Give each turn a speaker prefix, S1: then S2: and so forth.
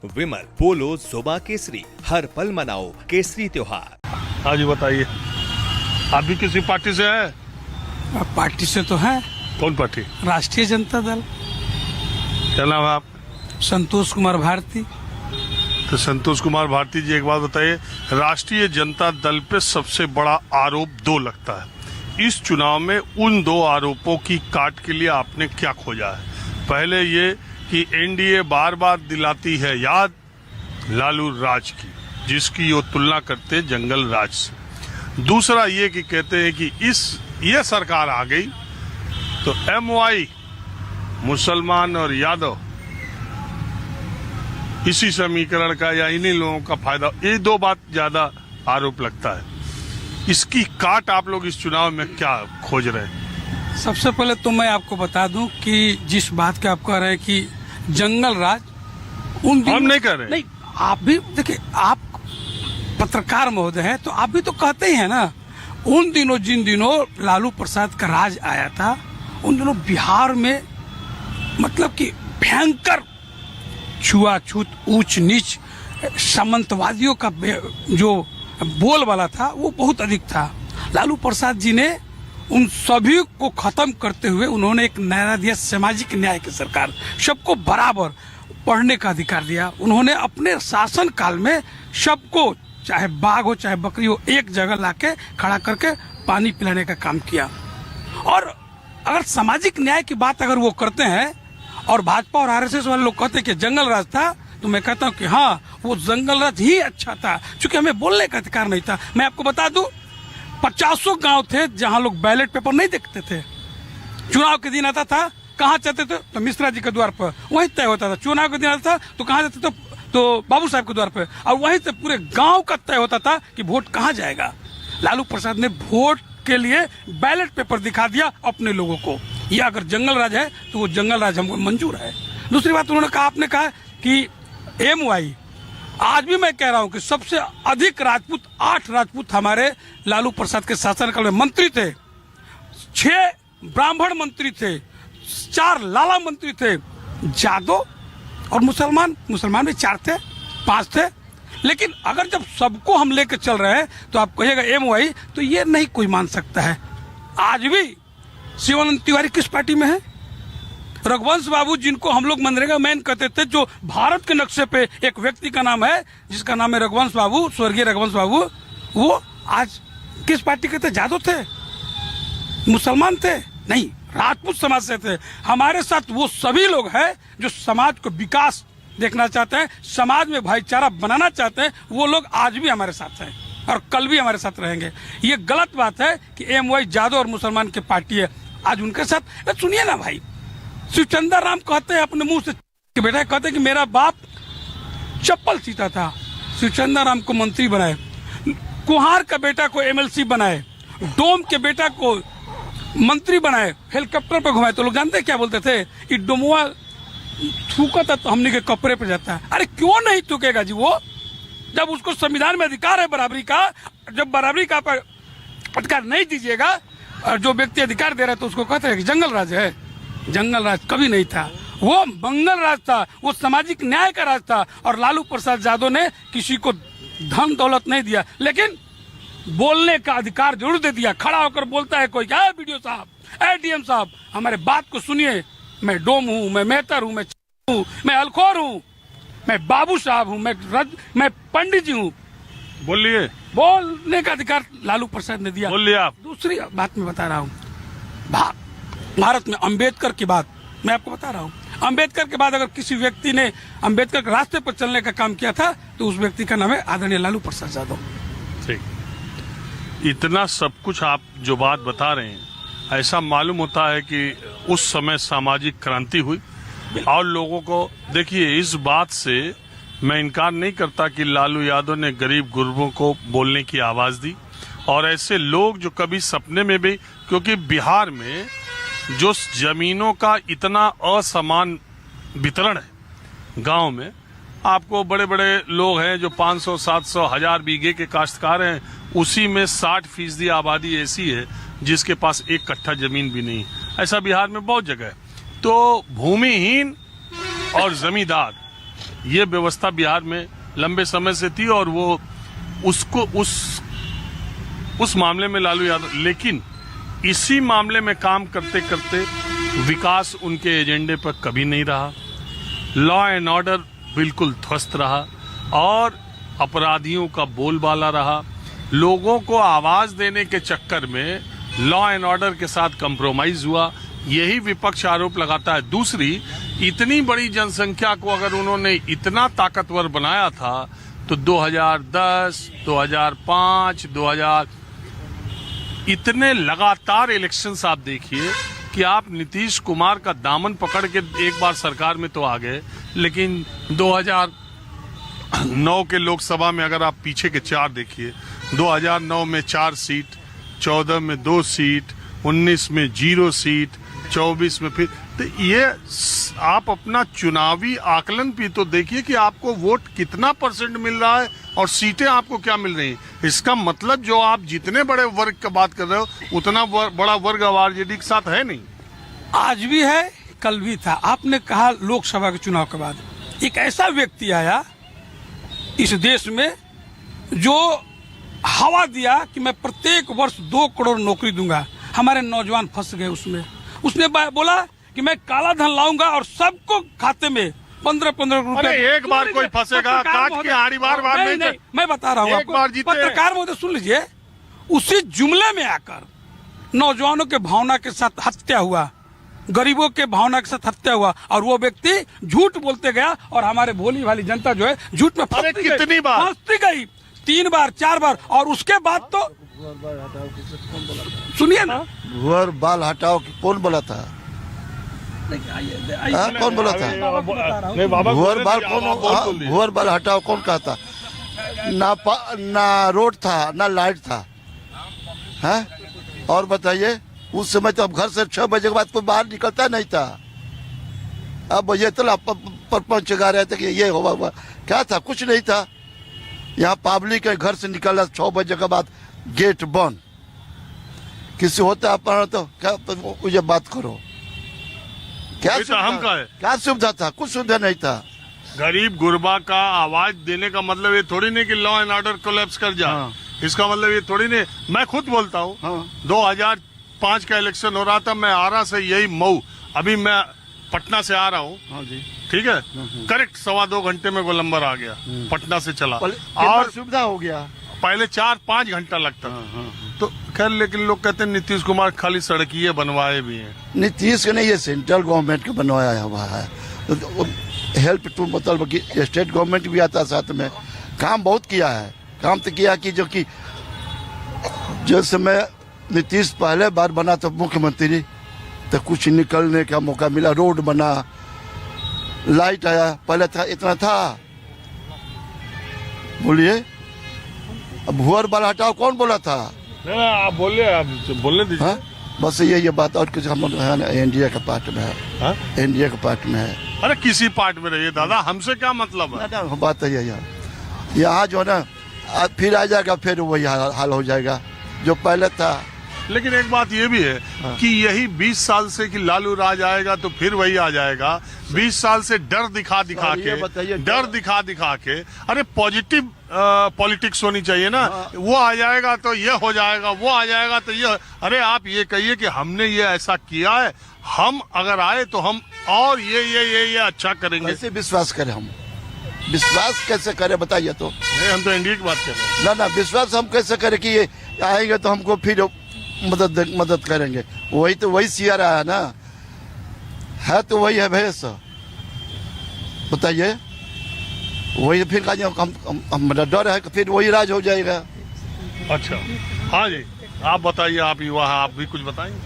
S1: विमल, पोलो, जोबा केसरी, हर पल मनाओ केसरी त्योहार।
S2: हाँ जी बताइए, आप भी किसी पार्टी से हैं?
S3: पार्टी से तो है।
S2: कौन पार्टी?
S3: राष्ट्रीय जनता दल।
S2: क्या नाम है आप?
S3: संतोष कुमार भारती।
S2: तो संतोष कुमार भारती जी, एक बात बताइए, राष्ट्रीय जनता दल पे सबसे बड़ा आरोप दो लगता है। इस चुनाव में उन दो आरोपों की काट के लिए आपने क्या खोजा है? पहले ये कि एनडीए बार बार दिलाती है याद लालू राज की, जिसकी वो तुलना करते जंगल राज से। दूसरा ये कि कहते हैं कि ये सरकार आ गई तो एमवाई, मुसलमान और यादव, इसी समीकरण का या इन्हीं लोगों का फायदा, ये दो बात ज्यादा आरोप लगता है। इसकी काट आप लोग इस चुनाव में क्या खोज रहे हैं?
S3: सबसे पहले तो मैं आपको बता दूं कि जिस बात का आप कह रहे हैं कि जंगल राज, उन
S2: हम नहीं कर रहे।
S3: नहीं, आप भी देखिए, आप पत्रकार महोदय हैं तो आप भी तो कहते ही हैं ना। उन दिनों जिन दिनों लालू प्रसाद का राज आया था, उन दिनों बिहार में मतलब कि भयंकर छुआछूत, ऊंच नीच, सामंतवादियों का जो बोल वाला था वो बहुत अधिक था। लालू प्रसाद जी ने उन सभी को खत्म करते हुए उन्होंने एक नया दिया, सामाजिक न्याय की सरकार, सबको बराबर पढ़ने का अधिकार दिया। उन्होंने अपने शासन काल में सबको, चाहे बाघ हो चाहे बकरी हो, एक जगह लाके खड़ा करके पानी पिलाने का काम किया। और अगर सामाजिक न्याय की बात अगर वो करते हैं और भाजपा और आरएसएस वाले लोग कहते हैं कि जंगल राज था, तो मैं कहता हूँ कि हाँ, वो जंगल राज ही अच्छा था, क्योंकि हमें बोलने का अधिकार नहीं था। मैं आपको बता दूं, 50 गांव थे जहां लोग बैलेट पेपर नहीं देखते थे। चुनाव के दिन आता था, कहाँ चाहते थे तो मिश्रा जी के द्वार पर, वहीं तय होता था। चुनाव के दिन आता था तो कहाँ जाते तो बाबू साहब के द्वार पर, और वहीं से पूरे गांव का तय होता था कि वोट कहाँ जाएगा। लालू प्रसाद ने वोट के लिए बैलेट पेपर दिखा दिया अपने लोगों को। यह अगर जंगल राज है तो वो जंगल राज हमको मंजूर है। दूसरी बात उन्होंने कहा, आपने कहा कि एमवाई, आज भी मैं कह रहा हूं कि सबसे अधिक राजपूत, 8 राजपूत हमारे लालू प्रसाद के शासनकाल में मंत्री थे, 6 ब्राह्मण मंत्री थे, 4 लाला मंत्री थे, जादव और मुसलमान भी 4 थे, 5 थे। लेकिन अगर जब सबको हम लेकर चल रहे हैं तो आप कहिएगा एमवाई, तो ये नहीं कोई मान सकता है। आज भी शिवानंद तिवारी किस पार्टी में है? रघुवंश बाबू, जिनको हम लोग मनरेगा मैन कहते थे, जो भारत के नक्शे पे एक व्यक्ति का नाम है जिसका नाम है रघुवंश बाबू, स्वर्गीय रघुवंश बाबू, वो आज किस पार्टी के थे? जादव थे, मुसलमान थे, नहीं, राजपूत समाज से थे। हमारे साथ वो सभी लोग हैं जो समाज को विकास देखना चाहते हैं, समाज में भाईचारा बनाना चाहते हैं। वो लोग आज भी हमारे साथ हैं और कल भी हमारे साथ रहेंगे। ये गलत बात है कि एमवाई जादव और मुसलमान की पार्टी है आज उनके साथ। सुनिए ना भाई, शिवचंद्र राम कहते हैं अपने मुंह से, बेटा कहते हैं कि मेरा बाप चप्पल सीता था, शिवचंद्र राम को मंत्री बनाए, कुहार का बेटा को एमएलसी बनाए, डोम के बेटा को मंत्री बनाए, हेलीकॉप्टर पर घुमाए। तो लोग जानते हैं क्या बोलते थे कि डोमुआ थूका था तो हमने के कपड़े पे जाता है। अरे क्यों नहीं थूकेगा जी वो, जब उसको संविधान में अधिकार है बराबरी का। जब बराबरी का अधिकार नहीं दीजिएगा और जो व्यक्ति अधिकार दे रहा है तो उसको कहते हैं कि जंगल राज है। जंगल राज कभी नहीं था, वो मंगल राज था, वो सामाजिक न्याय का राज था। और लालू प्रसाद यादव ने किसी को धन दौलत नहीं दिया, लेकिन बोलने का अधिकार जरूर दे दिया। खड़ा होकर बोलता है कोई, क्या बीडीओ साहब, डीएम साहब, हमारे बात को सुनिए, मैं डोम हूँ, मैं मेहतर हूँ, मैं अलखोर हूँ, मैं बाबू साहब हूँ, मैं पंडित जी हूँ।
S2: बोलिए।
S3: बोलने का अधिकार लालू प्रसाद ने दिया।
S2: बोलिए आप।
S3: दूसरी बात मैं बता रहा हूँ, भारत में अंबेडकर की बात मैं आपको बता रहा हूँ। अंबेडकर के बाद अगर किसी व्यक्ति ने अंबेडकर के रास्ते पर चलने का काम किया था तो उस व्यक्ति का नाम है आदरणीय लालू प्रसाद यादव।
S2: ठीक, इतना सब कुछ आप जो बात बता रहे हैं, ऐसा मालूम होता है कि उस समय सामाजिक क्रांति हुई और लोगों को, देखिए, इस बात से मैं इनकार नहीं करता कि लालू यादव ने गरीब गुरबों को बोलने की आवाज दी। और ऐसे लोग जो कभी सपने में भी, क्योंकि बिहार में जो जमीनों का इतना असमान वितरण है गांव में, आपको बड़े बड़े लोग हैं जो 500, 700, 1000 बीघे के काश्तकार हैं, उसी में 60% आबादी ऐसी है जिसके पास 1 कट्ठा जमीन भी नहीं। ऐसा बिहार में बहुत जगह है। तो भूमिहीन और जमींदार ये व्यवस्था बिहार में लंबे समय से थी और वो उसको उस मामले में लालू यादव, लेकिन इसी मामले में काम करते करते विकास उनके एजेंडे पर कभी नहीं रहा। लॉ एंड ऑर्डर बिल्कुल ध्वस्त रहा और अपराधियों का बोलबाला रहा। लोगों को आवाज देने के चक्कर में लॉ एंड ऑर्डर के साथ कंप्रोमाइज हुआ, यही विपक्ष आरोप लगाता है। दूसरी, इतनी बड़ी जनसंख्या को अगर उन्होंने इतना ताकतवर बनाया था तो 2010, 2005, 2000 इतने लगातार इलेक्शंस आप देखिए कि आप नीतीश कुमार का दामन पकड़ के एक बार सरकार में तो आ गए, लेकिन 2009 के लोकसभा में अगर आप पीछे के 4 देखिए, 2009 में 4 सीट, 14 में 2 सीट, 19 में 0 सीट, 24 में फिर, तो ये आप अपना चुनावी आकलन भी तो देखिए कि आपको वोट कितना % मिल रहा है और सीटें आपको क्या मिल रही हैं। इसका मतलब जो आप जितने बड़े वर्ग की बात कर रहे हो उतना बड़ा वर्ग आरजेडी के साथ है नहीं।
S3: आज भी है, कल भी था। आपने कहा लोकसभा के चुनाव के बाद एक ऐसा व्यक्ति आया इस देश में जो हवा दिया कि मैं प्रत्येक वर्ष 2 करोड़ नौकरी दूंगा। हमारे नौजवान फंस गए उसमें। उसने बोला कि मैं काला धन लाऊंगा और सबको खाते में 15-15 रुपए।
S2: एक बार कोई फंसेगा, काट के आड़ी बार
S3: नहीं, मैं बता रहा हूँ आपको। पत्रकार महोदय सुन लीजिए, उसी जुमले में आकर नौजवानों के भावना के साथ हत्या हुआ, गरीबों के भावना के साथ हत्या हुआ और वो व्यक्ति झूठ बोलते गया और हमारे भोली भाली जनता जो है झूठ में
S2: कितनी बार
S3: फंसती गई, 3 बार 4 बार। और उसके बाद तो सुनिए ना,
S4: भुअर बाल हटाओ कौन बोला था? कौन बोला था? भुअर बाल कौन? भुअर बाल हटाओ कौन कहा था? ना रोड था ना लाइट था, है? और बताइए, उस समय तो अब घर से 6 बजे के बाद कोई बाहर निकलता नहीं था। अब ये तो परपंच गा रहे थे कि ये हुआ क्या था? कुछ नहीं था। यहाँ पब्लिक के घर से निकला 6 बजे के बाद गेट बंद। किसी होता अपना तो क्या मुझे बात करो, क्या सुविधा था? कुछ सुविधा नहीं था।
S2: गरीब गुरबा का आवाज देने का मतलब ये थोड़ी नहीं कि लॉ एंड ऑर्डर कोलैप्स कर जाए। हाँ। इसका मतलब ये थोड़ी नहीं। मैं खुद बोलता हूँ, हाँ। 2005 का इलेक्शन हो रहा था, मैं आरा से यही मऊ, अभी मैं पटना से आ रहा हूँ, हाँ जी, ठीक है, करेक्ट 2.25 घंटे में गोलंबर आ गया, पटना से चला और
S4: सुविधा हो गया।
S2: पहले 4-5 घंटा लगता था। तो खैर, लेकिन लोग कहते हैं नीतीश कुमार खाली सड़किए बनवाए भी हैं।
S4: नीतीश के नहीं, ये सेंट्रल गवर्नमेंट का बनवाया हुआ है। तो हेल्प टू मतलब कि स्टेट गवर्नमेंट भी आता साथ में। काम बहुत किया है, काम तो किया कि जो कि जिस समय नीतीश पहले बार बना तो मुख्यमंत्री, तो कुछ निकलने का मौका मिला। रोड बना, लाइट आया, पहले था इतना था। बोलिए, अब भुअर बाल हटाओ कौन बोला था?
S2: नहीं, आप बोलने दीजिए।
S4: हाँ? बस ये बात। और कुछ हम एनडीए का पार्ट में है। हाँ? एनडीए का पार्ट में है।
S2: अरे किसी पार्ट में रहिए दादा, हमसे क्या मतलब है?
S4: ना, बात है यहाँ जो है ना, फिर आ जाएगा, फिर वही हाल हो जाएगा जो पहले था।
S2: लेकिन एक बात ये भी है, हाँ, कि यही 20 साल से कि लालू राज आएगा तो फिर वही आ जाएगा। 20 साल से डर दिखा दिखा के अरे पॉजिटिव पॉलिटिक्स होनी चाहिए ना। हाँ। वो आ जाएगा तो ये हो जाएगा, वो आ जाएगा तो ये। अरे आप ये कहिए कि हमने ये ऐसा किया है, हम अगर आए तो हम और ये अच्छा करेंगे।
S4: कैसे विश्वास करें हम? विश्वास कैसे करें बताइए तो?
S2: हम तो एनडीए की बात कर रहे हैं।
S4: ना, विश्वास हम कैसे करें कि ये आएंगे तो हमको फिर मदद करेंगे? वही सिया रहा है ना, है तो वही है भैंस। बताइए, वही फिर हम डर है कि फिर वही राज हो जाएगा।
S2: अच्छा, हाँ जी, आप बताइए, आप युवा हैं, आप भी कुछ बताएंगे।